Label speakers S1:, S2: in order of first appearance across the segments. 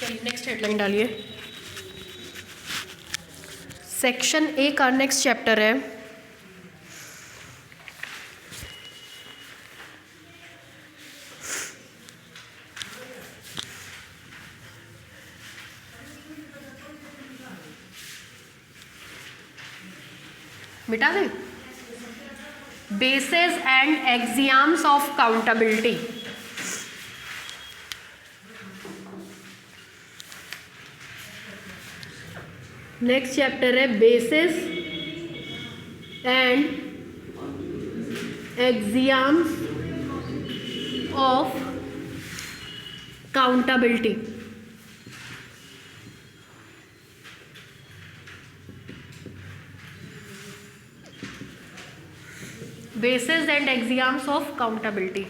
S1: चलिए next headline डालिए। Section A का नेक्स्ट चैप्टर है मिटा दें, basis and axioms of countability. Next chapter है basis and axioms of countability. Basis and axioms of countability.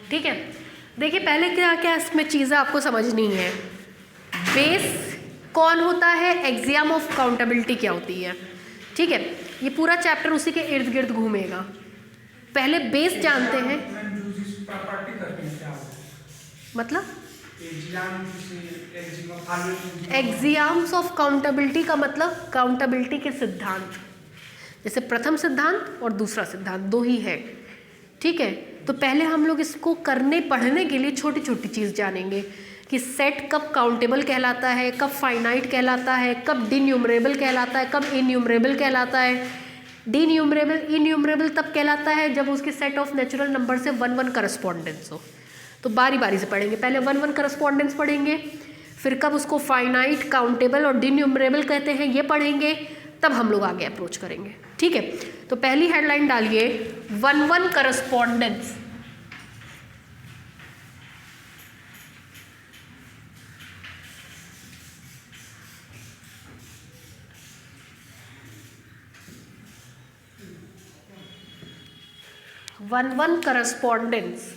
S1: ठीक है, देखिए पहले क्या क्या इसमें चीज़ें आपको समझनी है। बेस कौन होता है, एक्सियम ऑफ काउंटेबिलिटी क्या होती है। ठीक है, ये पूरा चैप्टर उसी के इर्द गिर्द घूमेगा। पहले बेस जानते हैं, मतलब एक्सियम्स ऑफ काउंटेबिलिटी का मतलब काउंटेबिलिटी के सिद्धांत, जैसे प्रथम सिद्धांत और दूसरा सिद्धांत दो ही है। ठीक है, तो पहले हम लोग इसको करने पढ़ने के लिए छोटी छोटी चीज़ जानेंगे कि सेट कब काउंटेबल कहलाता है, कब फाइनाइट कहलाता है, कब डिन्यूमरेबल कहलाता है, कब इन्यूमरेबल कहलाता है। डिन्यूमरेबल इन्यूमरेबल तब कहलाता है जब उसके सेट ऑफ नेचुरल नंबर से 1-1 करस्पॉन्डेंस हो। तो बारी बारी से पढ़ेंगे, पहले 1-1 करस्पॉन्डेंस पढ़ेंगे, फिर कब उसको फाइनाइट, काउंटेबल और डिन्यूमरेबल कहते हैं ये पढ़ेंगे, तब हम लोग आगे अप्रोच करेंगे। ठीक है, तो पहली हेडलाइन डालिए 1-1 करस्पॉन्डेंस। वन करस्पॉन्डेंस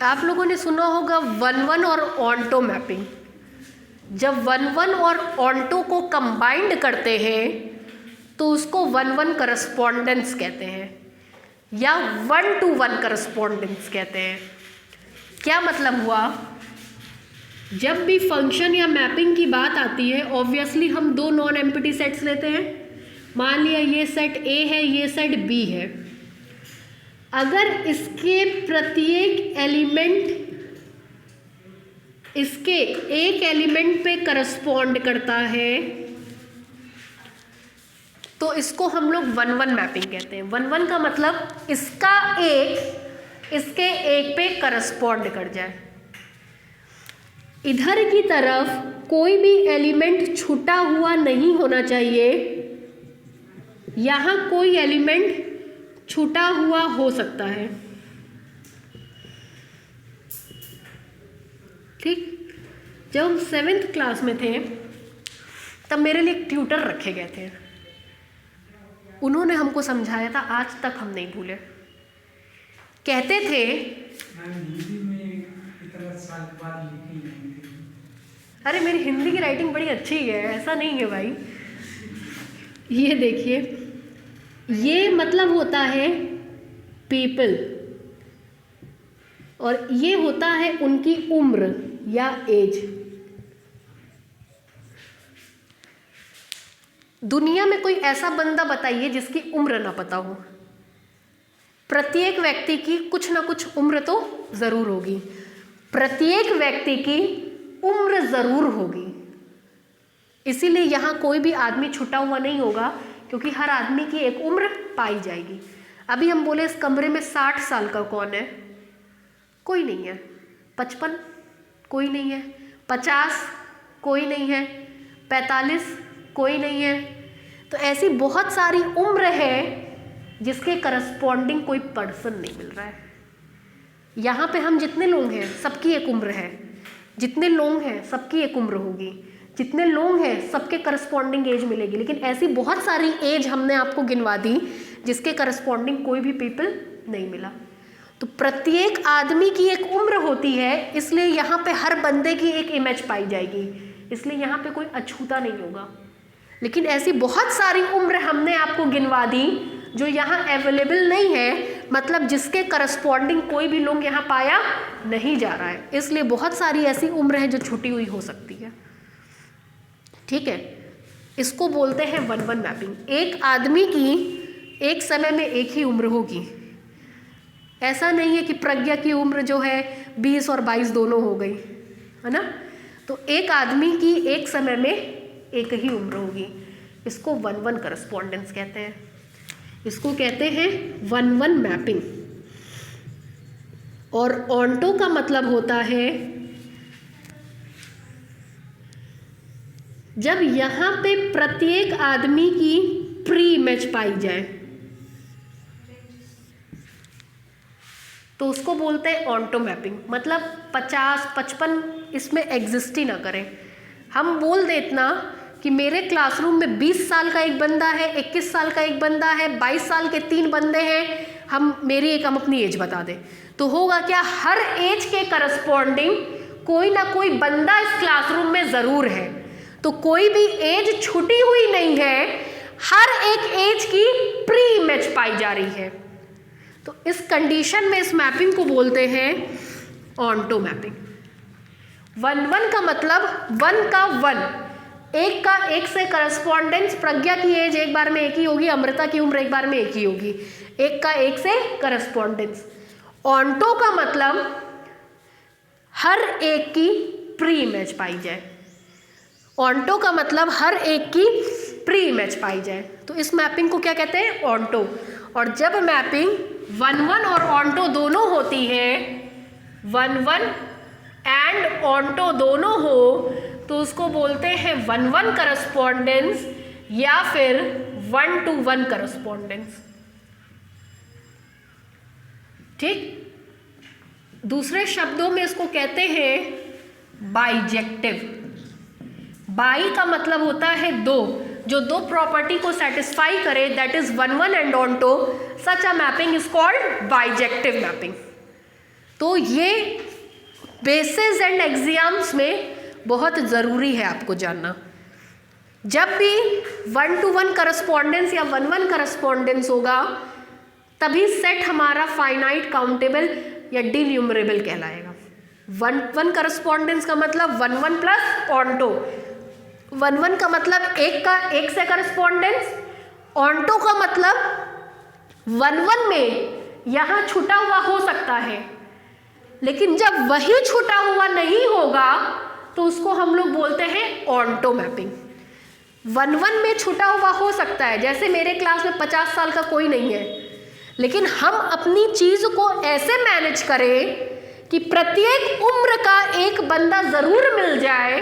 S1: आप लोगों ने सुना होगा 1-1 और ऑन्टो मैपिंग। जब 1-1 और ऑन्टो को कंबाइंड करते हैं तो उसको 1-1 करस्पॉन्डेंस कहते हैं या 1-to-1 करस्पॉन्डेंस कहते हैं। क्या मतलब हुआ, जब भी फंक्शन या मैपिंग की बात आती है ऑब्वियसली हम दो नॉन एम्प्टी सेट्स लेते हैं। मान लिया ये सेट A है, ये सेट B है। अगर इसके प्रत्येक एलिमेंट इसके एक एलिमेंट पे करस्पॉन्ड करता है तो इसको हम लोग 1-1 मैपिंग कहते हैं। 1-1 का मतलब इसका एक इसके एक पे करस्पॉन्ड कर जाए। इधर की तरफ कोई भी एलिमेंट छूटा हुआ नहीं होना चाहिए, यहाँ कोई एलिमेंट छूटा हुआ हो सकता है। ठीक, जब हम 7th क्लास में थे तब मेरे लिए एक ट्यूटर रखे गए थे। उन्होंने हमको समझाया था, आज तक हम नहीं भूले। कहते थे अरे मेरी हिंदी की राइटिंग बड़ी अच्छी है, ऐसा नहीं है भाई। ये देखिए, ये मतलब होता है पीपल और ये होता है उनकी उम्र या एज। दुनिया में कोई ऐसा बंदा बताइए जिसकी उम्र ना पता हो। प्रत्येक व्यक्ति की कुछ ना कुछ उम्र तो जरूर होगी, प्रत्येक व्यक्ति की उम्र जरूर होगी। इसीलिए यहाँ कोई भी आदमी छुटा हुआ नहीं होगा, क्योंकि हर आदमी की एक उम्र पाई जाएगी। अभी हम बोले इस कमरे में 60 साल का कौन है, कोई नहीं है। 55 कोई नहीं है, 50 कोई नहीं है, 45 कोई नहीं है। तो ऐसी बहुत सारी उम्र है जिसके करस्पॉन्डिंग कोई पर्सन नहीं मिल रहा है। यहाँ पे हम जितने लोग हैं सबकी एक उम्र है, जितने लोग हैं सबकी एक उम्र होगी, जितने लोग हैं सबके करस्पॉन्डिंग एज मिलेगी। लेकिन ऐसी बहुत सारी एज हमने आपको गिनवा दी जिसके करस्पॉन्डिंग कोई भी पीपल नहीं मिला। तो प्रत्येक आदमी की एक उम्र होती है, इसलिए यहाँ पे हर बंदे की एक इमेज पाई जाएगी, इसलिए यहाँ पे कोई अछूता नहीं होगा। लेकिन ऐसी बहुत सारी उम्र हमने आपको गिनवा दी जो यहाँ अवेलेबल नहीं है, मतलब जिसके करस्पॉन्डिंग कोई भी लोग यहाँ पाया नहीं जा रहा है, इसलिए बहुत सारी ऐसी उम्र है जो छुटी हुई हो सकती है। ठीक है, इसको बोलते हैं 1-1 मैपिंग। एक आदमी की एक समय में एक ही उम्र होगी, ऐसा नहीं है कि प्रज्ञा की उम्र जो है 20 और 22 दोनों हो गई, है ना। तो एक आदमी की एक समय में एक ही उम्र होगी, इसको 1-1 करस्पॉन्डेंस कहते हैं, इसको कहते हैं 1-1 मैपिंग। और ऑन्टो का मतलब होता है जब यहाँ पे प्रत्येक आदमी की प्री इमेज पाई जाए तो उसको बोलते हैं ऑन्टो मैपिंग। मतलब 50-55 इसमें एग्जिस्ट ही ना करें। हम बोल दे इतना कि मेरे क्लासरूम में 20 साल का एक बंदा है, 21 साल का एक बंदा है, 22 साल के 3 बंदे हैं, हम अपनी एज बता दें, तो होगा क्या, हर एज के करस्पॉन्डिंग कोई ना कोई बंदा इस क्लासरूम में ज़रूर है। तो कोई भी एज छुटी हुई नहीं है, हर एक एज की प्री इमेज पाई जा रही है। तो इस कंडीशन में इस मैपिंग को बोलते हैं ऑन्टो मैपिंग। 1-1 का मतलब 1 का 1, एक का एक से करस्पॉन्डेंस। प्रज्ञा की एज एक बार में एक ही होगी, अमृता की उम्र एक बार में एक ही होगी, एक का एक से करस्पॉन्डेंस। ऑन्टो का मतलब हर एक की प्री इमेज पाई जाए, ऑन्टो का मतलब हर एक की प्री इमेज पाई जाए, तो इस मैपिंग को क्या कहते हैं, ऑन्टो। और जब मैपिंग 1-1 और ऑन्टो दोनों होती है, 1-1 एंड ऑन्टो दोनों हो, तो उसको बोलते हैं 1-1 करस्पॉन्डेंस या फिर 1-1 करस्पॉन्डेंस। ठीक, दूसरे शब्दों में इसको कहते हैं बाइजेक्टिव। बाई का मतलब होता है दो, जो दो प्रॉपर्टी को सेटिस्फाई करे, that is 1-1 and onto, such a mapping is called bijective mapping. तो ये बेसिस एंड एग्जाम्स में बहुत ज़रूरी है आपको जानना। जब भी 1-1 करस्पॉन्डेंस या 1-1 करस्पॉन्डेंस होगा, तभी सेट हमारा फाइनाइट, काउंटेबल या डिन्यूमरेबल कहलाएगा। 1-1 करस्पॉन्डेंस का मतलब 1-1 प्लस ऑन्टो, 1-1 का मतलब एक का एक से करस्पॉन्डेंस, ऑन्टो का मतलब 1-1 में यहाँ छुटा हुआ हो सकता है, लेकिन जब वही छुटा हुआ नहीं होगा तो उसको हम लोग बोलते हैं ऑन्टो मैपिंग। 1-1 में छुटा हुआ हो सकता है, जैसे मेरे क्लास में 50 साल का कोई नहीं है, लेकिन हम अपनी चीज़ को ऐसे मैनेज करें कि प्रत्येक उम्र का एक बंदा ज़रूर मिल जाए,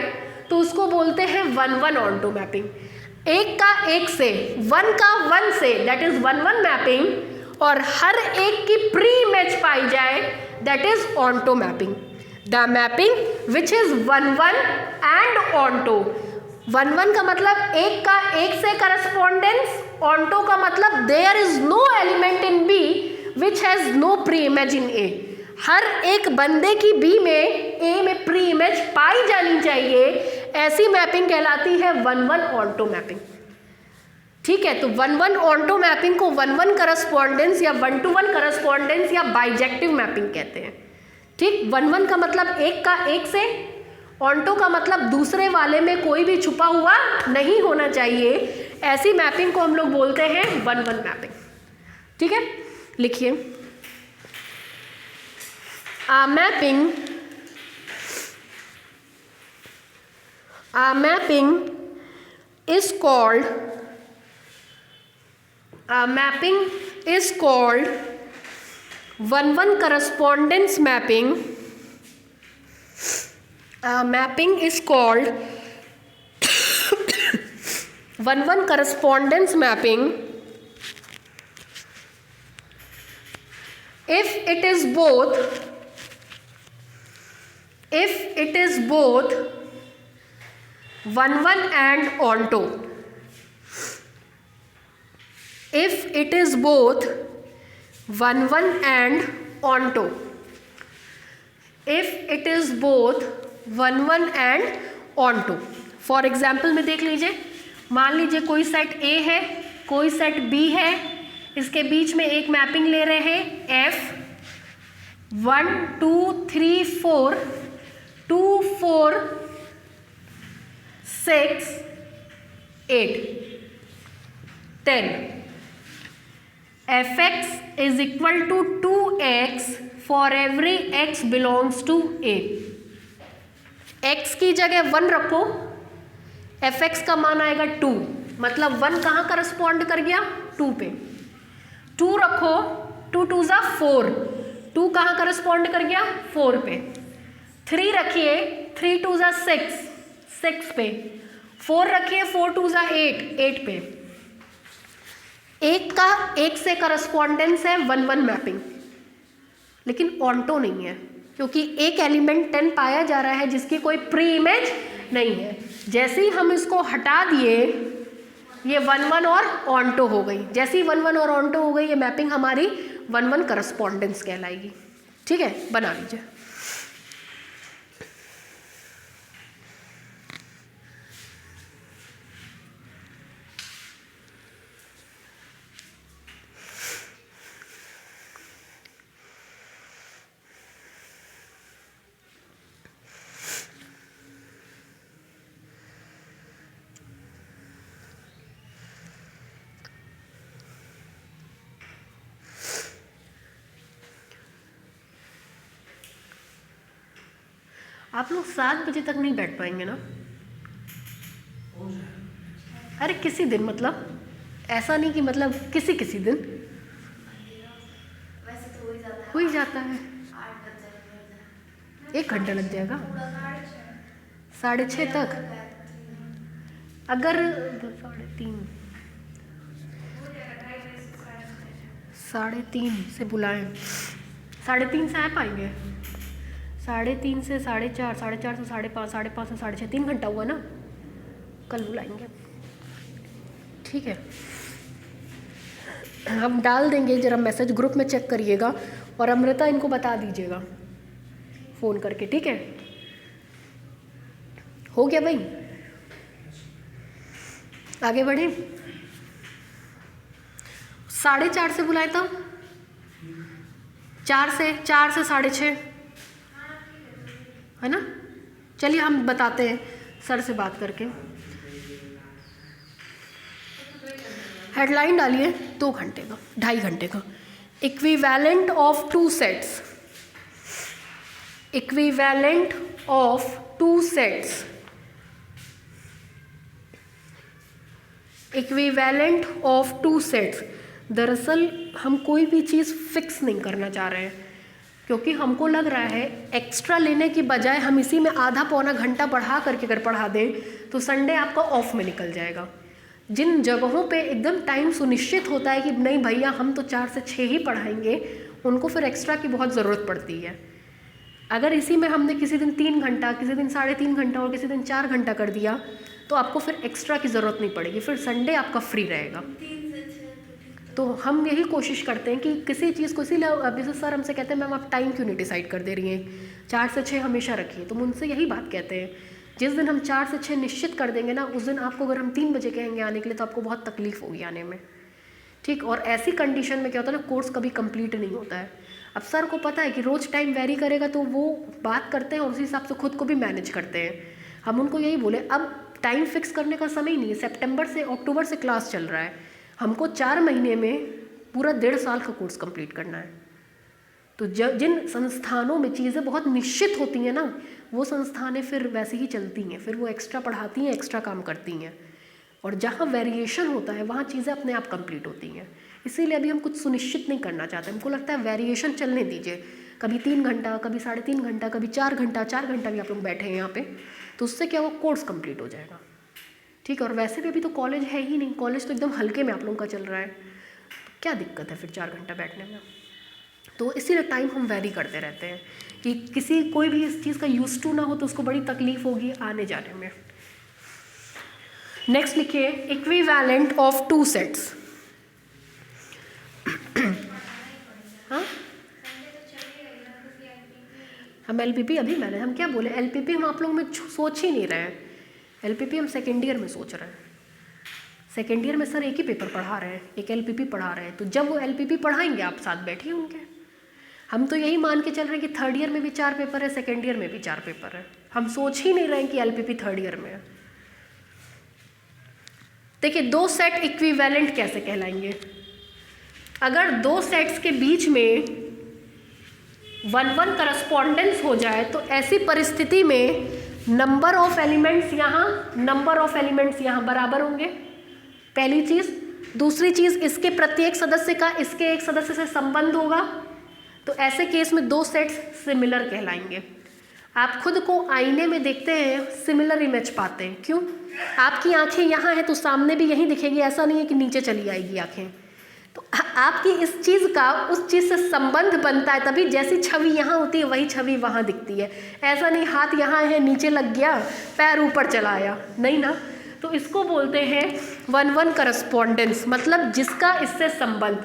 S1: तो उसको बोलते हैं 1-1 ऑन्टो मैपिंग। एक का एक से, 1 का 1 से, दैट इज 1-1 मैपिंग, और हर एक की प्री इमेज पाई जाए, that is onto mapping. The mapping which is 1-1 and onto. 1-1 का मतलब एक का एक से करस्पॉन्डेंस, ऑन्टो का मतलब there is no element in B which has no preimage in A. हर एक बंदे की बी में, ए में प्री इमेज पाई जानी चाहिए, ऐसी मैपिंग कहलाती है 1-1 ऑन्टो मैपिंग। ठीक है, तो 1-1 ऑन्टो मैपिंग को 1-1 करस्पॉन्डेंस या 1-1 करस्पॉन्डेंस या बाइजेक्टिव मैपिंग कहते हैं। ठीक, 1-1 का मतलब एक का एक से, ऑन्टो का मतलब दूसरे वाले में कोई भी छुपा हुआ नहीं होना चाहिए, ऐसी मैपिंग को हम लोग बोलते हैं 1-1 मैपिंग। ठीक है, लिखिए, a mapping is called 1-1 correspondence mapping. Mapping is called 1-1 correspondence mapping if it is both 1-1 and onto. If it is both 1-1 and onto if it is both 1 1 and onto. For example में देख लीजिए, मान लीजिए कोई set A है, कोई set B है, इसके बीच में एक मैपिंग ले रहे हैं F 1 2 3 4 2 4 6 8 10. Fx is equal to 2x for every x belongs to A. x की जगह 1 रखो, fx का मान आएगा 2, मतलब 1 कहाँ करस्पॉन्ड कर गया 2 पे. 2 रखो, 2 2 ज़ा 4, 2 कहाँ करस्पॉन्ड कर गया 4 पे. 3 रखिए, 3 2 ज़ा 6, 6 पे. 4 रखिए, 4 2 ज़ा 8, 8 पे. एक का एक से करस्पॉन्डेंस है 1 1 मैपिंग, लेकिन ऑन्टो नहीं है, क्योंकि एक एलिमेंट 10 पाया जा रहा है जिसकी कोई प्री इमेज नहीं है. जैसे ही हम इसको हटा दिए, ये 1 1 और ऑन्टो हो गई. जैसे ही 1 1 और ऑन्टो हो गई, ये मैपिंग हमारी 1 1 करस्पॉन्डेंस कहलाएगी. ठीक है, बना लीजिए. आप लोग 7 बजे तक नहीं बैठ पाएंगे ना? अरे किसी दिन, मतलब ऐसा नहीं कि मतलब किसी किसी दिन
S2: वैसे तो हो
S1: ही जाता है. 1 घंटा लग जाएगा 6:30 तक. अगर 3:30 से बुलाएं, 3:30 से आ पाएंगे? 3:30 से 4:30, 4:30 से 5:30, 5:30 से 6:30, 3 घंटा हुआ ना. कल बुलाएंगे. ठीक है, हम डाल देंगे, जरा मैसेज ग्रुप में चेक करिएगा और अमृता इनको बता दीजिएगा फ़ोन करके. ठीक है, हो गया भाई, आगे बढ़े. 4:30 से बुलाए तो 4 से 6:30 है ना. चलिए हम बताते हैं सर से बात करके. हेडलाइन डालिए 2 घंटे का, 2.5 घंटे का. Equivalent of 2 sets, equivalent of 2 sets, equivalent of 2 sets. दरअसल हम कोई भी चीज़ फिक्स नहीं करना चाह रहे हैं, क्योंकि हमको लग रहा है एक्स्ट्रा लेने की बजाय हम इसी में आधा पौना घंटा बढ़ा करके अगर पढ़ा दें तो संडे आपका ऑफ में निकल जाएगा. जिन जगहों पे एकदम टाइम सुनिश्चित होता है कि नहीं भैया हम तो 4 से 6 ही पढ़ाएंगे, उनको फिर एक्स्ट्रा की बहुत ज़रूरत पड़ती है. अगर इसी में हमने किसी दिन 3 घंटा, किसी दिन 3.5 घंटा और किसी दिन 4 घंटा कर दिया तो आपको फिर एक्स्ट्रा की ज़रूरत नहीं पड़ेगी, फिर संडे आपका फ्री रहेगा. तो हम यही कोशिश करते हैं कि किसी चीज़ को, इसीलिए अभी से सर हमसे कहते हैं मैम आप टाइम क्यों नहीं डिसाइड कर दे रही हैं, 4 से 6 हमेशा रखिए. तो उनसे यही बात कहते हैं, जिस दिन हम 4 से 6 निश्चित कर देंगे ना, उस दिन आपको अगर हम 3 बजे कहेंगे आने के लिए तो आपको बहुत तकलीफ होगी आने में. ठीक, और ऐसी कंडीशन में क्या होता है ना, कोर्स कभी कंप्लीट नहीं होता है. अब सर को पता है कि रोज़ टाइम वेरी करेगा तो वो बात करते हैं और उसी हिसाब से खुद को भी मैनेज करते हैं. हम उनको यही बोले अब टाइम फिक्स करने का समय ही नहीं है. सितंबर से अक्टूबर से क्लास चल रहा है, हमको 4 महीने में पूरा 1.5 साल का कोर्स कंप्लीट करना है. तो जिन संस्थानों में चीज़ें बहुत निश्चित होती हैं ना, वो संस्थानें फिर वैसे ही चलती हैं, फिर वो एक्स्ट्रा पढ़ाती हैं, एक्स्ट्रा काम करती हैं. और जहाँ वेरिएशन होता है वहाँ चीज़ें अपने आप कंप्लीट होती हैं. इसीलिए अभी हम कुछ सुनिश्चित नहीं करना चाहते. हमको लगता है वेरिएशन चलने दीजिए, कभी 3 घंटा, कभी 3.5 घंटा, कभी 4 घंटा, 4 घंटा भी आप लोग बैठे हैं यहाँ पे, तो उससे क्या वो कोर्स कंप्लीट हो जाएगा. ठीक है, और वैसे भी अभी तो कॉलेज है ही नहीं, कॉलेज तो एकदम हल्के में आप लोगों का चल रहा है, तो क्या दिक्कत है फिर 4 घंटा बैठने में. तो इसीलिए टाइम हम वेरी करते रहते हैं कि किसी कोई भी इस चीज़ का यूज टू ना हो तो उसको बड़ी तकलीफ होगी आने जाने में. नेक्स्ट लिखिए इक्विवेलेंट ऑफ 2 सेट्स. हाँ हम एलपीपी अभी मैंने हम क्या बोले, एलपीपी हम आप लोग में सोच ही नहीं रहे हैं, एलपीपी हम सेकेंड ईयर में सोच रहे हैं। सेकेंड ईयर में सर एक ही पेपर पढ़ा रहे हैं, एक एलपीपी पढ़ा रहे हैं, तो जब वो एलपीपी पढ़ाएंगे आप साथ बैठिए उनके। हम तो यही मान के चल रहे हैं कि थर्ड ईयर में भी 4 पेपर है, सेकेंड ईयर में भी 4 पेपर है, हम सोच ही नहीं रहे हैं कि एलपीपी थर्ड ईयर में है। देखिए 2 सेट इक्विवेलेंट कैसे कहलाएंगे, अगर 2 सेट्स के बीच में 1-1 करस्पॉन्डेंस हो जाए तो ऐसी परिस्थिति में नंबर ऑफ एलिमेंट्स यहाँ, नंबर ऑफ एलिमेंट्स यहाँ बराबर होंगे, पहली चीज़। दूसरी चीज़, इसके प्रत्येक सदस्य का इसके एक सदस्य से संबंध होगा, तो ऐसे केस में 2 सेट्स सिमिलर कहलाएंगे। आप खुद को आईने में देखते हैं, सिमिलर इमेज पाते हैं, क्यों? आपकी आंखें यहाँ हैं तो सामने भी यहीं दिखेगी, ऐसा नहीं है कि नीचे चली आएगी आंखें, तो आपकी इस चीज़ का उस चीज़ से संबंध बनता है, तभी जैसी छवि यहाँ होती है वही छवि वहाँ दिखती है। ऐसा नहीं हाथ यहाँ है नीचे लग गया पैर ऊपर चला आया, नहीं ना। तो इसको बोलते हैं 1-1 करस्पॉन्डेंस, मतलब जिसका इससे संबंध,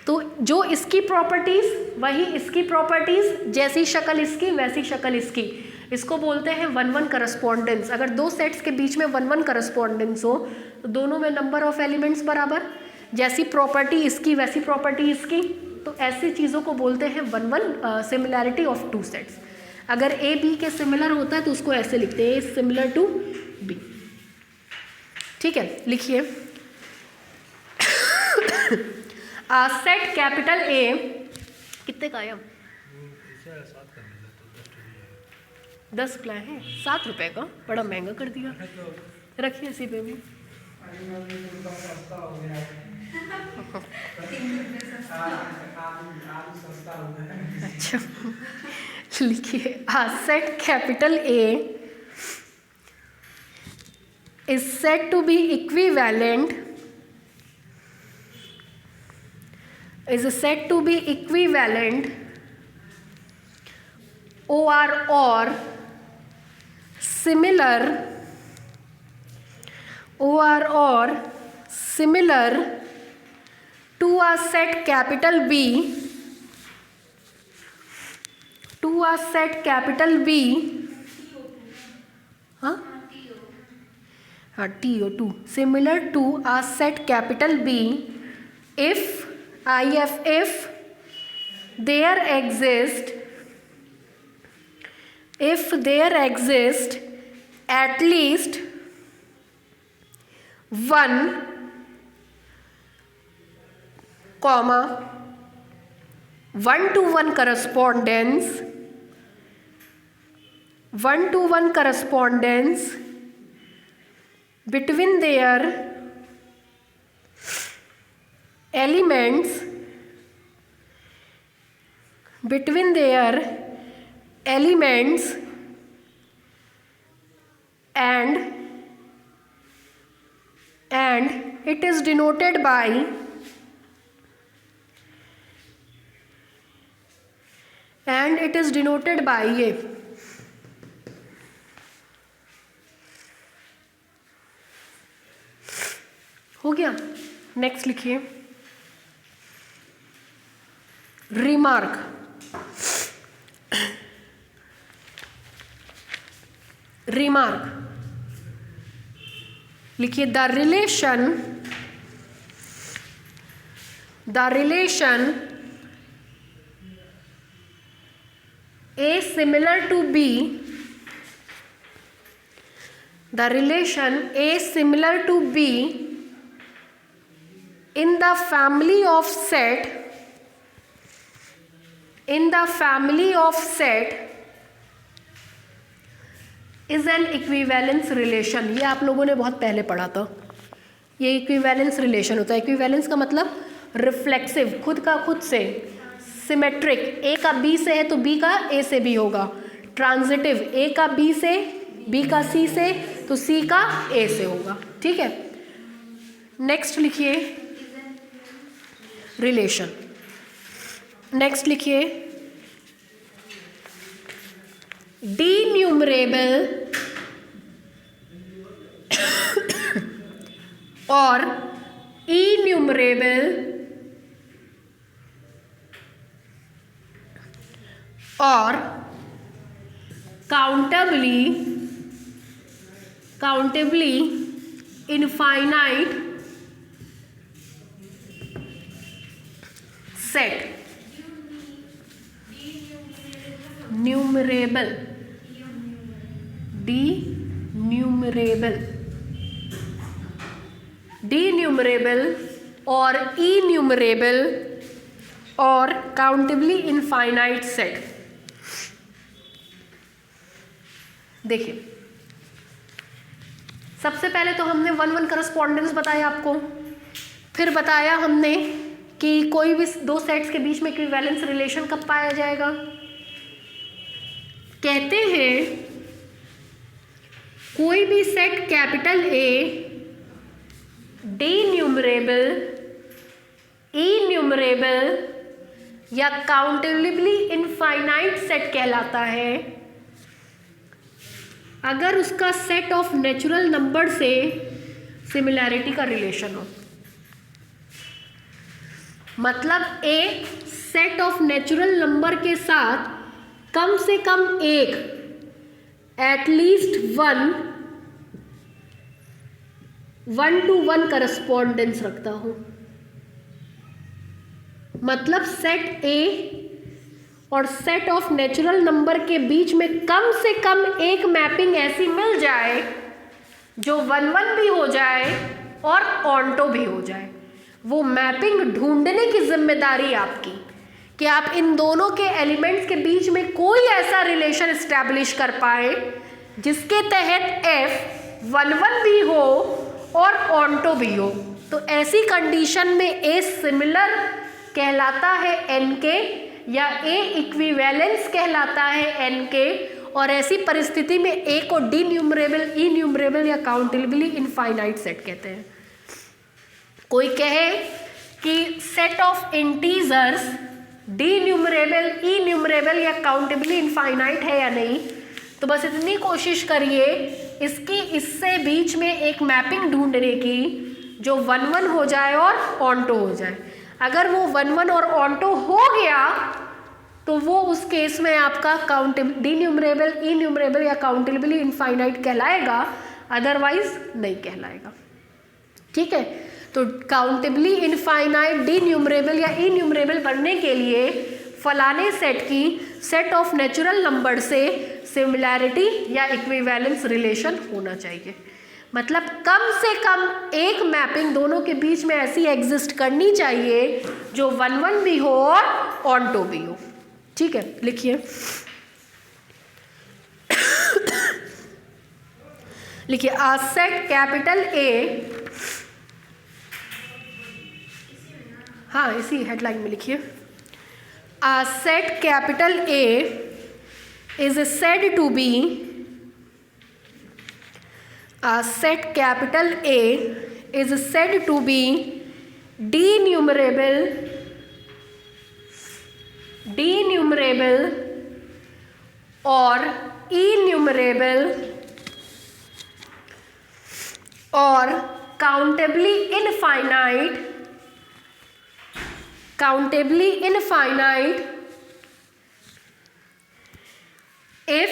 S1: तो जो इसकी प्रॉपर्टीज़ वही इसकी प्रॉपर्टीज़, जैसी शक्ल इसकी वैसी शक्ल इसकी, इसको बोलते हैं 1-1 करस्पॉन्डेंस। अगर 2 सेट्स के बीच में 1-1 करस्पॉन्डेंस हो तो दोनों में नंबर ऑफ एलिमेंट्स बराबर, जैसी प्रॉपर्टी इसकी वैसी प्रॉपर्टी इसकी, तो ऐसी चीज़ों को बोलते हैं 1-1 सिमिलैरिटी ऑफ 2 सेट्स। अगर ए बी के सिमिलर होता है तो उसको ऐसे लिखते हैं, ए सिमिलर टू बी। ठीक है, लिखिए सेट कैपिटल ए कितने का है? 10 का है, 7 रुपये का, बड़ा महंगा कर दिया, रखिए इसी पे भी। अच्छा लिखिए, set capital A is said to be equivalent or similar to a set capital B TO2, similar to a set capital B if there exist at least one comma 1-to-1 correspondence between their elements and it is denoted by ये हो गया। Next लिखिए, remark. लिखिए, the relation A similar to B, in the family of set is an equivalence relation। ये आप लोगों ने बहुत पहले पढ़ा था, ये इक्विवेलेंस रिलेशन होता है। इक्विवेलेंस का मतलब रिफ्लेक्सिव, खुद का खुद से, सिमेट्रिक, ए का बी से है तो बी का ए से भी होगा, ट्रांजिटिव, ए का बी से, बी का सी से, तो सी का ए से होगा। ठीक है, नेक्स्ट लिखिए रिलेशन। नेक्स्ट लिखिए, डिन्यूमरेबल और इन्यूमरेबल और काउंटेबली इनफाइनाइट सेट, न्यूमरेबल, डीन्यूमरेबल और इन्यूमरेबल और काउंटेबली इनफाइनाइट सेट। देखिए, सबसे पहले तो हमने 1-1 करस्पॉन्डेंस बताया आपको, फिर बताया हमने कि कोई भी दो सेट्स के बीच में इक्विवेलेंस रिलेशन कब पाया जाएगा। कहते हैं कोई भी सेट कैपिटल ए डीन्यूमरेबल, इन्यूमरेबल या काउंटेबली इनफाइनाइट सेट कहलाता है अगर उसका सेट ऑफ नेचुरल नंबर से सिमिलैरिटी का रिलेशन हो। मतलब ए सेट ऑफ नेचुरल नंबर के साथ कम से कम एक, एटलीस्ट 1:1 करस्पॉन्डेंस रखता हो। मतलब सेट ए और सेट ऑफ नेचुरल नंबर के बीच में कम से कम एक मैपिंग ऐसी मिल जाए जो 1-1 भी हो जाए और ऑन्टो भी हो जाए। वो मैपिंग ढूंढने की जिम्मेदारी आपकी कि आप इन दोनों के एलिमेंट्स के बीच में कोई ऐसा रिलेशन एस्टैब्लिश कर पाए जिसके तहत f 1-1 भी हो और ऑन्टो भी हो। तो ऐसी कंडीशन में ए सिमिलर कहलाता है n के या ए इक्विवेलेंस कहलाता है n के, और ऐसी परिस्थिति में ए को डीन्यूमरेबल, इन्यूमरेबल या काउंटेबली इनफाइनाइट सेट कहते हैं। कोई कहे कि सेट ऑफ इंटीजर्स डीन्यूमरेबल, इन्यूमरेबल या काउंटेबली इनफाइनाइट है या नहीं, तो बस इतनी कोशिश करिए इससे बीच में एक मैपिंग ढूंढने की जो 1-1 हो जाए और ऑन्टो हो जाए। अगर वो 1-1 और ऑन्टो हो गया तो वो उस केस में आपका डीन्यूमरेबल, इन्यूमरेबल या काउंटेबली इनफाइनाइट कहलाएगा, अदरवाइज नहीं कहलाएगा। ठीक है, तो काउंटेबली इनफाइनाइट, डीन्यूमरेबल या इन्यूमरेबल बनने के लिए फलाने सेट की सेट ऑफ नेचुरल नंबर से सिमिलैरिटी या इक्विवेलेंस रिलेशन होना चाहिए। मतलब कम से कम एक मैपिंग दोनों के बीच में ऐसी एग्जिस्ट करनी चाहिए जो 1-1 भी हो और ऑन्टो भी हो। ठीक है, लिखिए लिखिए आ सेट कैपिटल ए, हाँ इसी हेडलाइन में लिखिए, a set capital A is said to be, a set capital A is said to be denumerable or innumerable or countably infinite if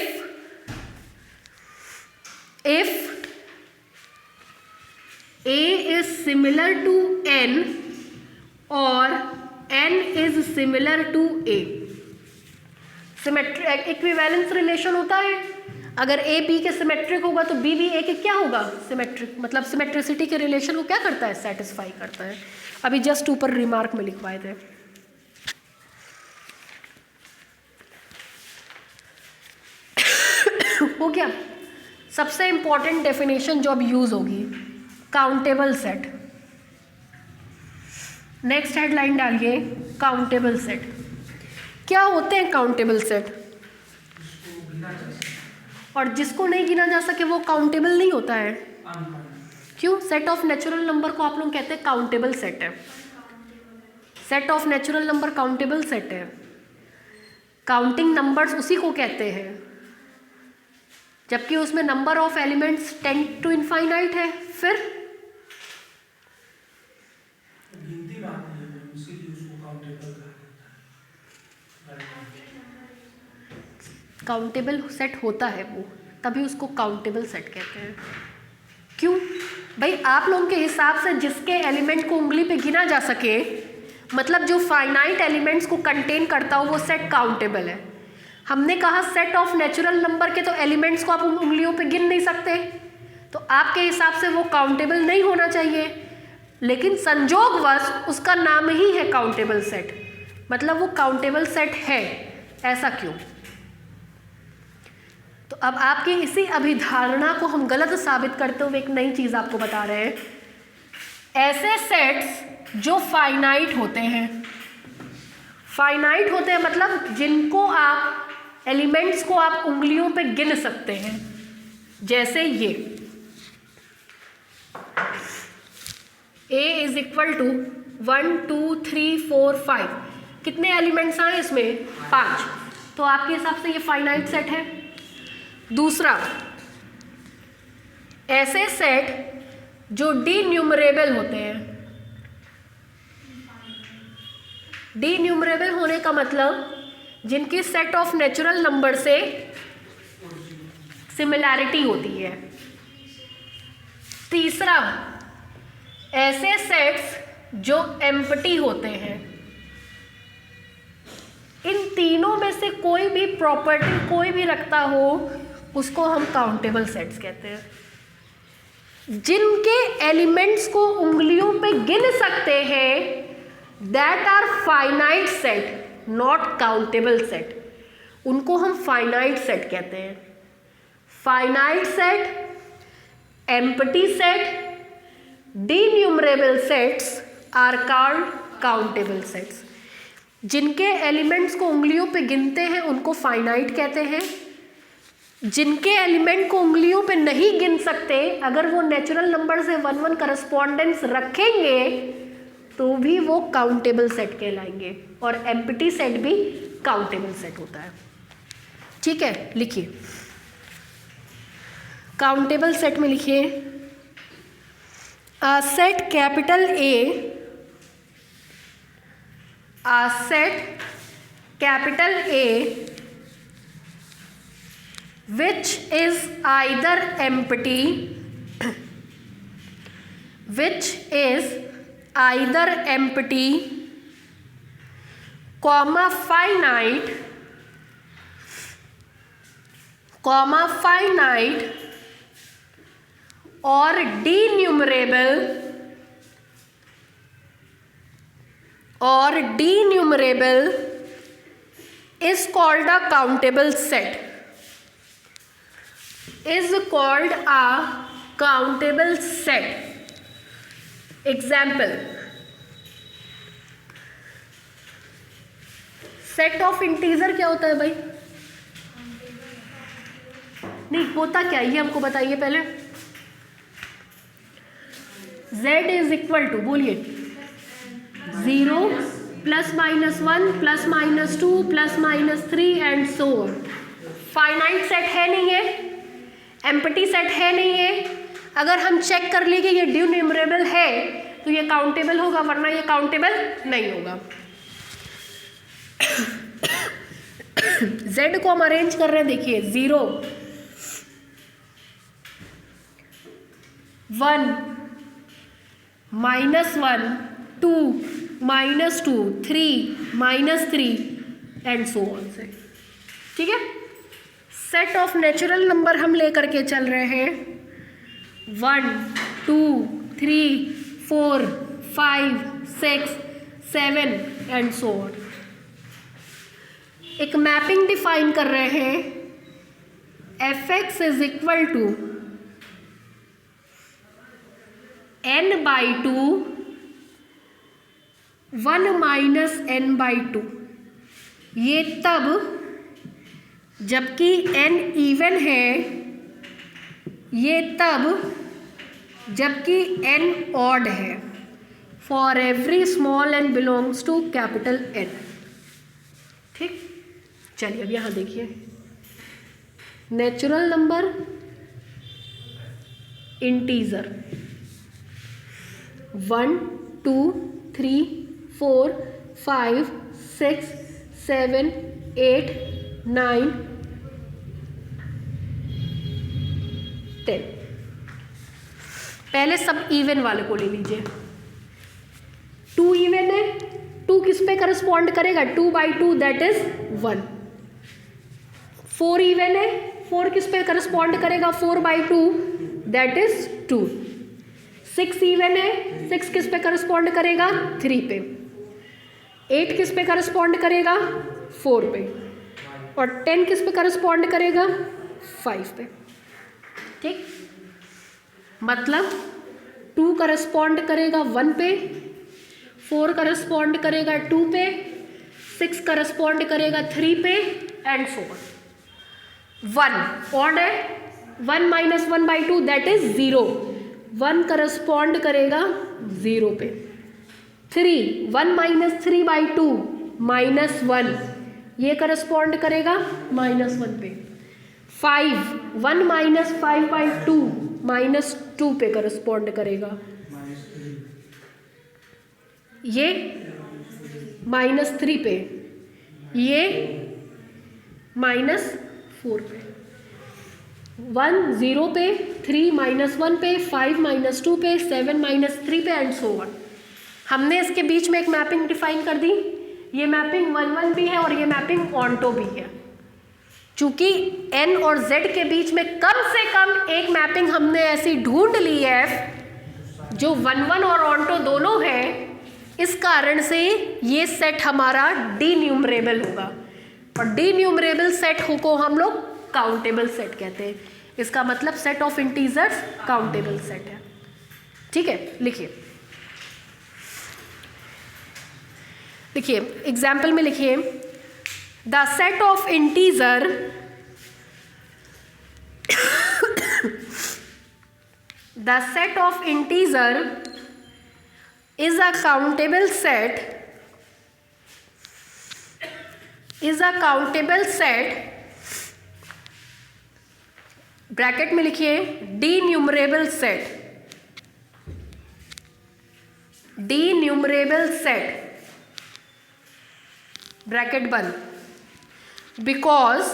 S1: A is similar to N or N is similar to A। Symmetric equivalence relation होता है, अगर A B के symmetric होगा तो B भी A के क्या होगा, सिमेट्रिक। मतलब सिमेट्रिसिटी के रिलेशन को क्या करता है, सेटिस्फाई करता है। अभी जस्ट ऊपर रिमार्क में लिखवाए थे। हो गया। सबसे इंपॉर्टेंट डेफिनेशन जो अब यूज होगी, काउंटेबल सेट। नेक्स्ट हेडलाइन डालिए, काउंटेबल सेट। क्या होते हैं काउंटेबल सेट? और जिसको नहीं गिना जा सके वो काउंटेबल नहीं होता है। क्यों? सेट ऑफ नेचुरल नंबर को आप लोग कहते हैं काउंटेबल सेट है। Set of natural number countable set है। काउंटिंग नंबर्स उसी को कहते हैं, जबकि उसमें number of elements 10 to infinite है। फिर काउंटेबल सेट होता है वो, तभी उसको काउंटेबल सेट कहते हैं। क्यों भाई? आप लोगों के हिसाब से जिसके एलिमेंट को उंगली पे गिना जा सके, मतलब जो फाइनाइट एलिमेंट्स को कंटेन करता हो, वो सेट काउंटेबल है। हमने कहा सेट ऑफ नेचुरल नंबर के तो एलिमेंट्स को आप उंगलियों पे गिन नहीं सकते, तो आपके हिसाब से वो काउंटेबल नहीं होना चाहिए, लेकिन संजोगवश उसका नाम ही है काउंटेबल सेट, मतलब वो काउंटेबल सेट है। ऐसा क्यों? तो अब आपकी इसी अभिधारणा को हम गलत साबित करते हुए एक नई चीज़ आपको बता रहे हैं। ऐसे सेट्स जो फाइनाइट होते हैं, फाइनाइट होते हैं मतलब जिनको आप एलिमेंट्स को आप उंगलियों पे गिन सकते हैं, जैसे ये A इज इक्वल टू 1 2 3 4 5, कितने एलिमेंट्स आए इसमें? 5। तो आपके हिसाब से ये फाइनाइट सेट है। दूसरा, ऐसे सेट जो डीन्यूमरेबल होते हैं। डीन्यूमरेबल होने का मतलब जिनकी सेट ऑफ नेचुरल नंबर से सिमिलैरिटी होती है। तीसरा, ऐसे सेट्स जो एम्प्टी होते हैं। इन तीनों में से कोई भी प्रॉपर्टी कोई भी रखता हो, उसको हम काउंटेबल सेट्स कहते हैं। जिनके एलिमेंट्स को उंगलियों पे गिन सकते हैं, that are finite set, not countable set, उनको हम फाइनाइट सेट कहते हैं। Finite set, empty set, denumerable sets are called countable sets. जिनके एलिमेंट्स को उंगलियों पे गिनते हैं उनको फाइनाइट कहते हैं। जिनके एलिमेंट को उंगलियों पे नहीं गिन सकते, अगर वो नेचुरल नंबर से 1 करस्पॉन्डेंस रखेंगे तो भी वो काउंटेबल सेट कहलाएंगे, और एम्प्टी सेट भी काउंटेबल सेट होता है। ठीक है, लिखिए काउंटेबल सेट में लिखिए set capital A, set capital A which is either empty, finite, or denumerable, is called a countable set. Example, set of integer क्या होता है भाई? नहीं होता क्या, ये हमको बताइए पहले। Z इज इक्वल टू, बोलिए, 0 +-1 +-2 +-3 and so on. Finite set है नहीं है, एम्प्टी सेट है नहीं है। अगर हम चेक कर लेंगे ये डीन्यूमरेबल है तो ये काउंटेबल होगा, वरना ये काउंटेबल नहीं होगा। Z को हम अरेंज कर रहे हैं, देखिए 0 1 -1 2 -2 3 -3 एंड सो ऑन से। ठीक है, सेट ऑफ नेचुरल नंबर हम लेकर के चल रहे हैं 1 2 3 4 5 6 7 एंड सो ऑन। एक मैपिंग डिफाइन कर रहे हैं, f(x) is equal to n/2 1 - n/2। ये तब जबकि n इवन है, ये तब जबकि n ऑड है। For every small n belongs to capital N। ठीक, चलिए अब यहाँ देखिए, नेचुरल नंबर, इंटीजर 1 2 3 4 5 6 7 8 9 10। पहले सब इवन वाले को ले लीजिए। 2 इवन है, 2 किस पे करस्पॉन्ड करेगा? 2/2 दैट इज 1। 4 इवन है, 4 किस पे करस्पॉन्ड करेगा? 4/2 दैट इज 2। 6 इवन है, 6 किस पे करस्पॉन्ड करेगा? 3 पे। 8 किस पे करस्पॉन्ड करेगा? 4 पे। और 10 किस पे करस्पॉन्ड करेगा? 5 पे। ठीक, मतलब 2 करस्पॉन्ड करेगा 1 पे, 4 करस्पॉन्ड करेगा 2 पे, 6 करस्पॉन्ड करेगा 3 पे एंड सो ऑन। 1 ऑड है, 1 - 1/2 दैट इज 0। 1 करस्पॉन्ड करेगा 0 पे। 3 1 - 3/2 -1 ये करस्पॉन्ड करेगा -1 पे। 5 1 - 5/2 -2 पे करस्पॉन्ड करेगा। ये -3 पे, ये -4 पे। 1 0 पे, 3 -1 पे, 5 -2 पे, 7 -3 पे एंड सो ऑन। हमने इसके बीच में एक मैपिंग डिफाइन कर दी। ये मैपिंग 1 1 भी है और ये मैपिंग ऑनटो भी है। चूंकि n और z के बीच में कम से कम एक मैपिंग हमने ऐसी ढूंढ ली है जो 1 1 और ऑनटो दोनों है, इस कारण से ये सेट हमारा डीन्यूमरेबल होगा। और डीन्यूमरेबल सेट को हम लोग काउंटेबल सेट कहते हैं। इसका मतलब set of integers countable set है। ठीक है, लिखिए लिखिए एग्जाम्पल में लिखिए, the set of integer the set of integer is a countable set bracket में लिखिए डीन्यूमरेबल सेट ब्रैकेट बंद, because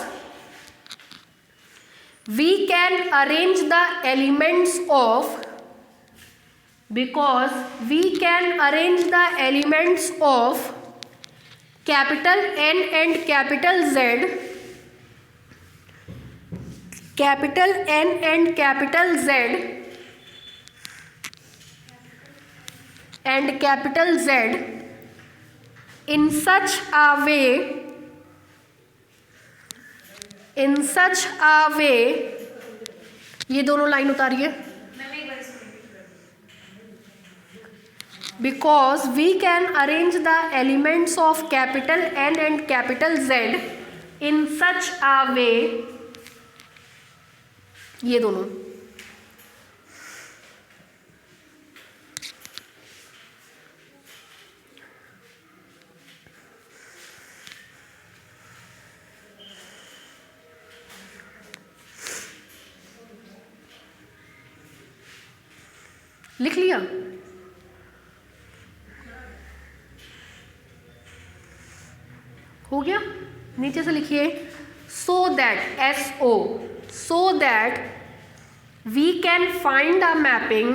S1: we can arrange the elements of capital N and capital Z, capital N and capital Z and capital Z in such a way, ये दोनों line उतारिए, because we can arrange the elements of capital N and capital Z in such a way, ये दोनों लिख लिया। हो गया, नीचे से लिखिए so that we can find a mapping,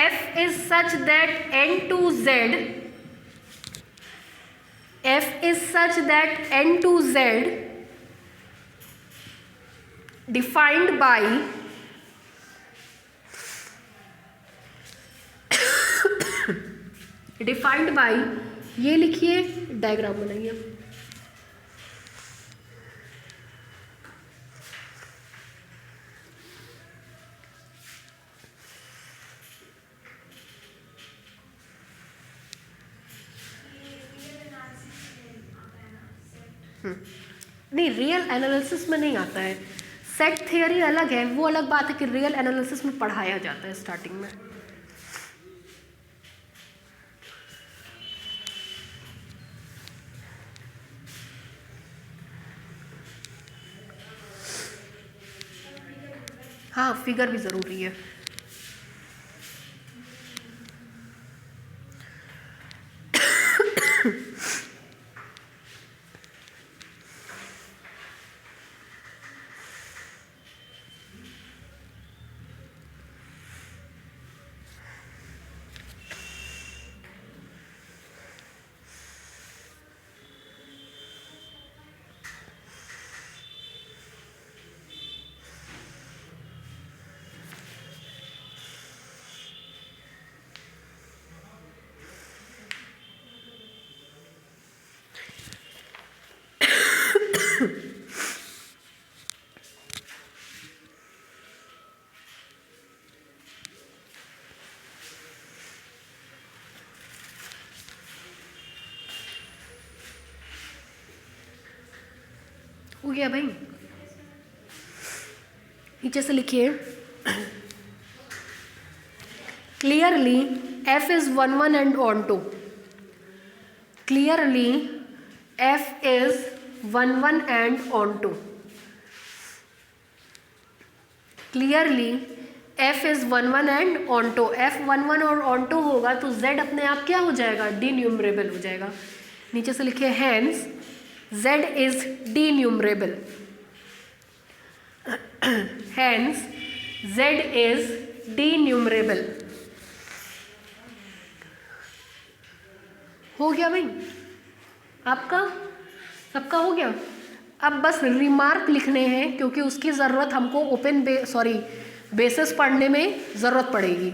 S1: f is such that n to z defined by ये लिखिए, डायग्राम बनाइए। नहीं, रियल एनालिसिस में नहीं आता है। सेट थियरी अलग है, वो अलग बात है कि रियल एनालिसिस में पढ़ाया जाता है स्टार्टिंग में। हाँ, फिगर भी ज़रूरी है। हो गया भाई? नीचे से लिखिए, clearly F is 1 1 and on 2. Clearly F is 1 1 and on 2. Clearly F is 1 1 and on 2. F 1 1 और on 2 होगा तो Z अपने आप क्या हो जाएगा? डिन्यूमरेबल हो जाएगा। नीचे से लिखिए hence Z is denumerable. Hence Z is denumerable. हो गया भाई? आपका सबका हो गया? अब बस रिमार्क लिखने हैं क्योंकि उसकी ज़रूरत हमको बेसिस पढ़ने में ज़रूरत पड़ेगी।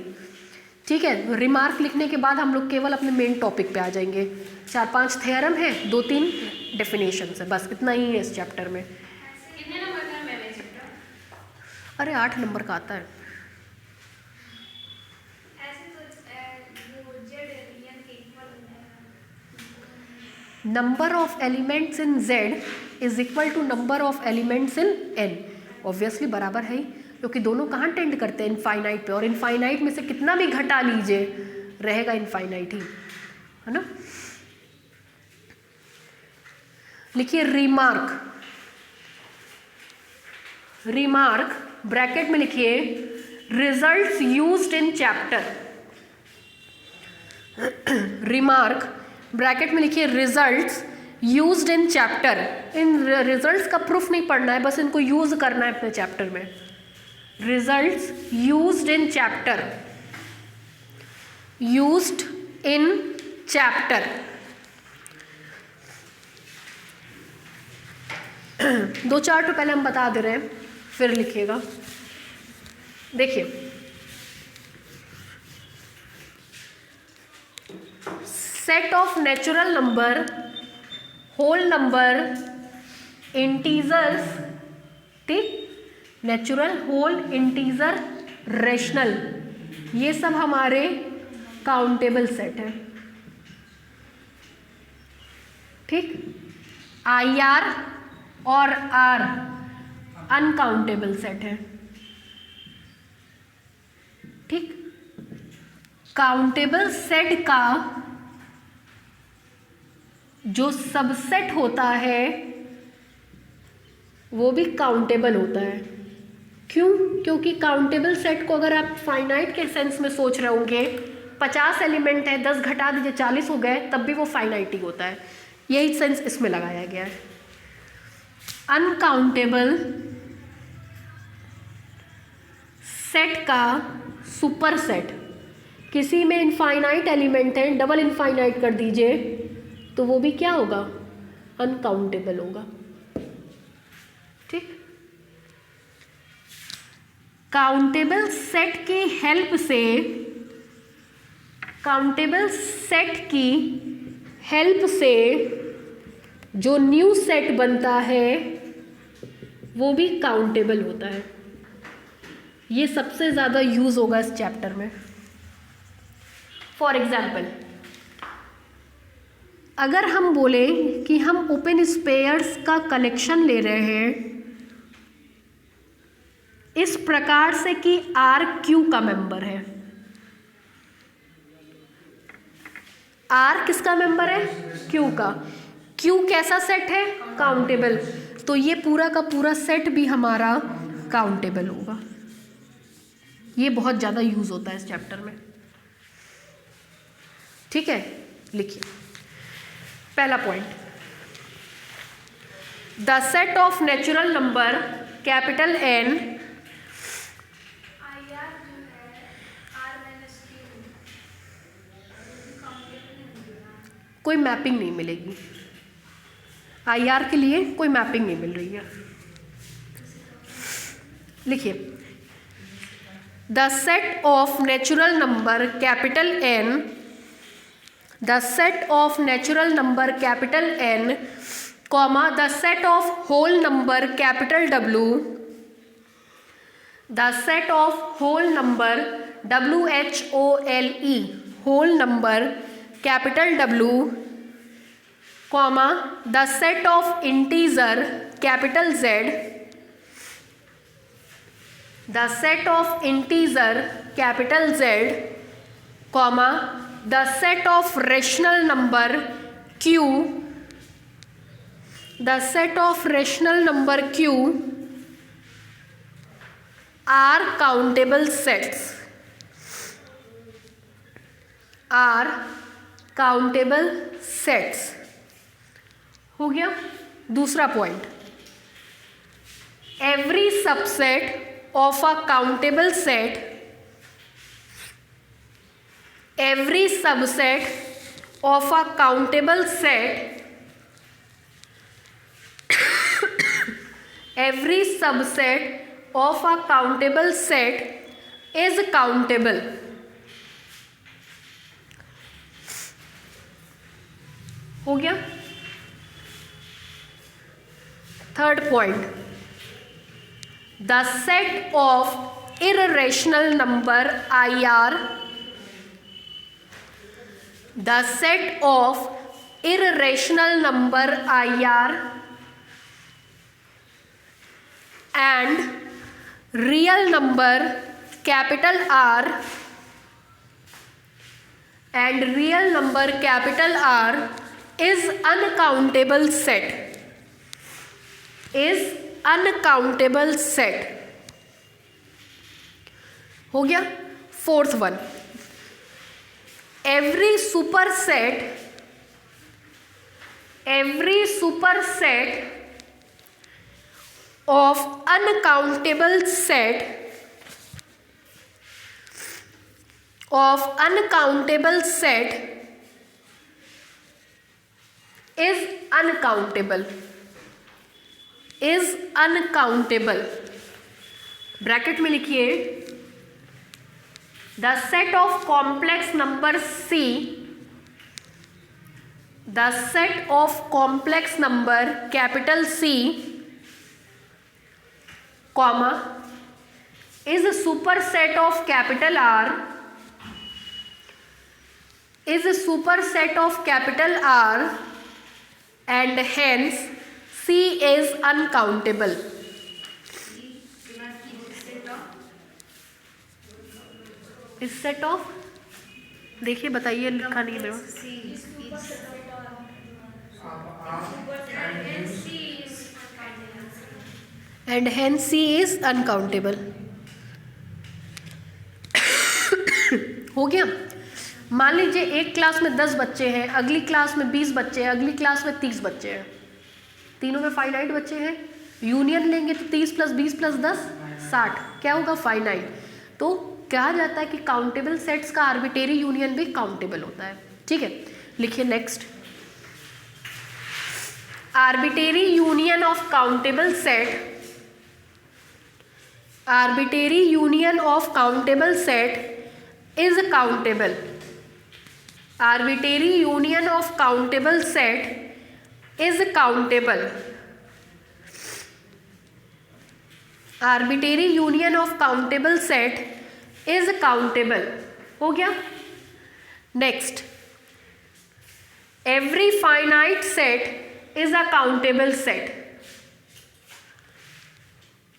S1: ठीक है, रिमार्क लिखने के बाद हम लोग केवल अपने मेन टॉपिक पे आ जाएंगे। 4-5 थ्योरम है, 2-3 डेफिनेशन है, बस इतना ही है इस चैप्टर में।
S2: कितने नंबर का मैम ये चैप्टर?
S1: अरे 8 नंबर का आता है।
S2: ऐसे तो वो जेड रियल के इक्वल होता है।
S1: Number of elements in Z is equal to number of elements in N। Obviously बराबर है, क्योंकि दोनों कहाँ टेंड करते हैं? इनफाइनाइट पे, और इनफाइनाइट में से कितना भी घटा लीजिए रहेगा इनफाइनाइट ही, है ना। लिखिए रिमार्क, रिमार्क ब्रैकेट में लिखिए results used in chapter. Remark bracket में लिखिए results used in chapter. In results का प्रूफ नहीं पढ़ना है, बस इनको यूज करना है अपने चैप्टर में। Results used in chapter, used in chapter. 2-4 तो पहले हम बता दे रहे हैं, फिर लिखिएगा। देखिए, set of natural number, whole number, integers, ठीक, नेचुरल, होल, इंटीजर, रेशनल, ये सब हमारे काउंटेबल सेट है। ठीक, IR और R अनकाउंटेबल सेट है। ठीक, काउंटेबल सेट का जो सबसेट होता है वो भी काउंटेबल होता है। क्यों? क्योंकि काउंटेबल सेट को अगर आप फाइनाइट के सेंस में सोच रहे होंगे, 50 एलिमेंट है, 10 घटा दीजिए 40 हो गए, तब भी वो फाइनाइट ही होता है। यही सेंस इसमें लगाया गया है। अनकाउंटेबल सेट का सुपर सेट, किसी में इनफाइनाइट एलिमेंट है, डबल इनफाइनाइट कर दीजिए तो वो भी क्या होगा? अनकाउंटेबल होगा। ठीक, काउंटेबल सेट की हेल्प से, काउंटेबल सेट की हेल्प से जो न्यू सेट बनता है वो भी काउंटेबल होता है। ये सबसे ज़्यादा यूज़ होगा इस चैप्टर में। फॉर एग्जाम्पल, अगर हम बोले कि हम ओपन स्पेयर्स का कलेक्शन ले रहे हैं इस प्रकार से कि R Q का मेंबर है। R किसका मेंबर है? Q का। Q कैसा सेट है? काउंटेबल। तो ये पूरा का पूरा सेट भी हमारा काउंटेबल होगा। ये बहुत ज़्यादा यूज़ होता है इस चैप्टर में। ठीक है, लिखिए पहला point, the set of natural number capital N
S2: I R जो है आर माइनस क्यू काउंटेबल नहीं होगा।
S1: कोई मैपिंग नहीं मिलेगी, आई आर के लिए कोई मैपिंग नहीं मिल रही है। लिखिए, the set of natural number capital N, the set of natural number capital N comma the set of whole number capital W, the set of whole number WHOLE whole number capital W comma the set of integer capital Z, the set of integer capital Z comma the set of rational number Q, the set of rational number Q are countable sets, are countable sets. हो गया। दूसरा point, every subset of a countable set, every subset of a countable set, every subset of a countable set is countable। हो गया। Third point, the set of irrational number IR, the set of irrational number IR and real number capital R, and real number capital R is uncountable set, is uncountable set। हो गया। Fourth one, every superset, every superset of uncountable set, of uncountable set is uncountable, is uncountable। Bracket में लिखिए, the set of complex number C, the set of complex number capital C comma is a superset of capital R, is a superset of capital R and hence C is uncountable। इस set of, देखिए बताइए, लिखा नहीं मेरा, and hence C is uncountable। हो गया। मान लीजिए एक क्लास में 10 बच्चे हैं, अगली क्लास में 20 बच्चे हैं, अगली क्लास में 30 बच्चे हैं, तीनों में फाइनाइट बच्चे हैं। यूनियन लेंगे तो 30 + 20 + 10 60, क्या होगा? फाइनाइट। तो कहा जाता है कि काउंटेबल सेट्स का आर्बिटेरी यूनियन भी काउंटेबल होता है। ठीक है, लिखिए next, arbitrary union of countable set, arbitrary union of countable set is countable, arbitrary union of countable set is countable, arbitrary union of countable set is countable। हो गया। Next, every finite set is a countable set,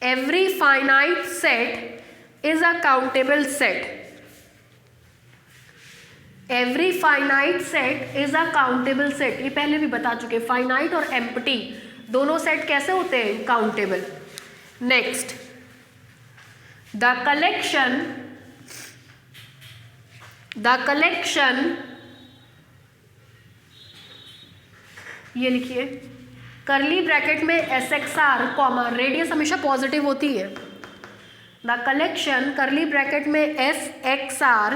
S1: every finite set is a countable set, every finite set is a countable set। ये पहले भी बता चुके, finite और empty दोनों set कैसे होते हैं? Countable. Next, the collection, the collection ये लिखिए करली ब्रैकेट में S X R comma, radius हमेशा पॉजिटिव होती है। द कलेक्शन करली ब्रैकेट में S X R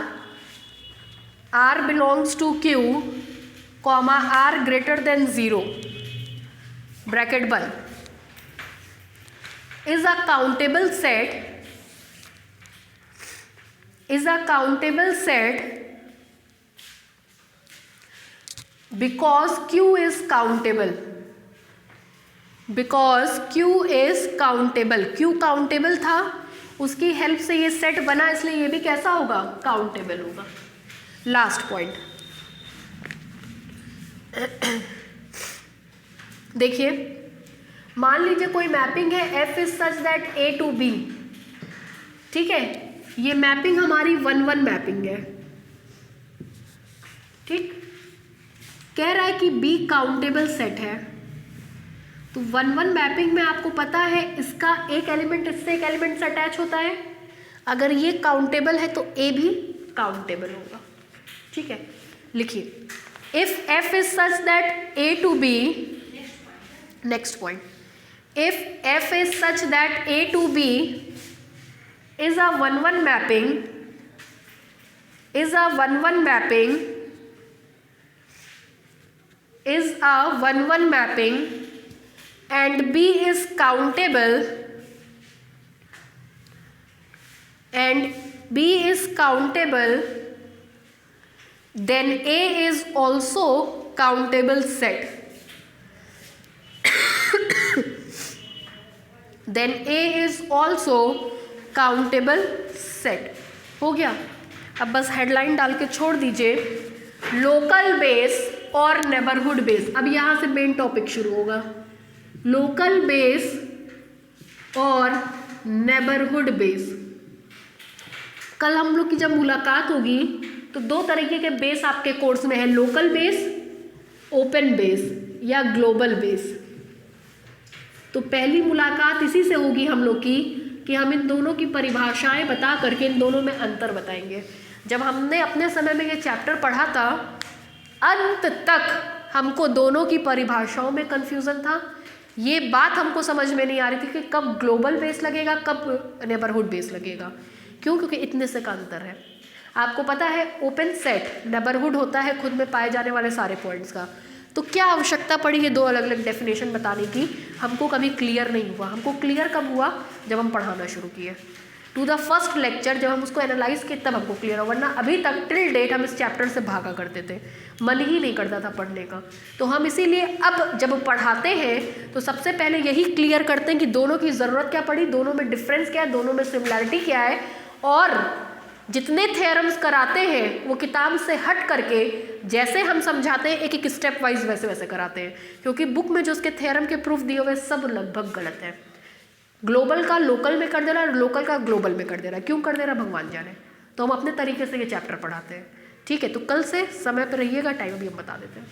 S1: belongs to Q comma R greater than 0 bracket बंद is a countable set because Q is countable, Q countable था, उसकी help से ये set बना, इसलिए ये भी कैसा होगा, काउंटेबल होगा। लास्ट पॉइंट देखिए, मान लीजिए कोई मैपिंग है F is such that A to B, ठीक है, ये मैपिंग हमारी 1-1 मैपिंग है, ठीक, कह रहा है कि बी काउंटेबल सेट है, तो 1-1 मैपिंग में आपको पता है इसका एक एलिमेंट इससे एक एलिमेंट से अटैच होता है, अगर ये काउंटेबल है तो ए भी काउंटेबल होगा, ठीक है। लिखिए if F is such that A to B, next point, if f is such that a to b is a 1-1 mapping, and b is countable, then a is also countable set. Then A is also countable set. हो गया। अब बस headline डाल के छोड़ दीजिए, local base और neighbourhood base. अब यहाँ से मेन टॉपिक शुरू होगा, लोकल बेस और नेबरहुड बेस। कल हम लोग की जब मुलाकात होगी तो 2 तरीके के बेस आपके कोर्स में है, लोकल बेस, ओपन बेस या ग्लोबल बेस। तो पहली मुलाकात इसी से होगी हम लोग की कि हम इन दोनों की परिभाषाएं बता करके इन दोनों में अंतर बताएंगे। जब हमने अपने समय में ये चैप्टर पढ़ा था, अंत तक हमको दोनों की परिभाषाओं में कन्फ्यूज़न था, ये बात हमको समझ में नहीं आ रही थी कि कब ग्लोबल बेस लगेगा, कब नेबरहुड बेस लगेगा। क्यों? क्योंकि इतने से का अंतर है। आपको पता है ओपन सेट नेबरहुड होता है खुद में पाए जाने वाले सारे पॉइंट्स का, तो क्या आवश्यकता पड़ी ये 2 अलग अलग डेफिनेशन बताने की? हमको कभी क्लियर नहीं हुआ। हमको क्लियर कब हुआ? जब हम पढ़ाना शुरू किए, टू द फर्स्ट लेक्चर, जब हम उसको एनालाइज किए तब हमको क्लियर हुआ, वरना अभी तक टिल डेट हम इस चैप्टर से भागा करते थे, मन ही नहीं करता था पढ़ने का। तो हम इसीलिए अब जब पढ़ाते हैं तो सबसे पहले यही क्लियर करते हैं कि दोनों की ज़रूरत क्या पड़ी, दोनों में डिफरेंस क्या है, दोनों में सिमिलैरिटी क्या है, और जितने थ्योरम्स कराते हैं वो किताब से हट करके जैसे हम समझाते हैं एक एक स्टेप वाइज वैसे वैसे कराते हैं, क्योंकि बुक में जो उसके थ्योरम के प्रूफ दिए हुए सब लगभग गलत है। ग्लोबल का लोकल में कर दे रहा है, लोकल का ग्लोबल में कर दे रहा है, क्यों कर दे रहा है भगवान जाने। तो हम अपने तरीके से ये चैप्टर पढ़ाते हैं, ठीक है। तो कल से समय पर रहिएगा, टाइम भी हम बता देते हैं।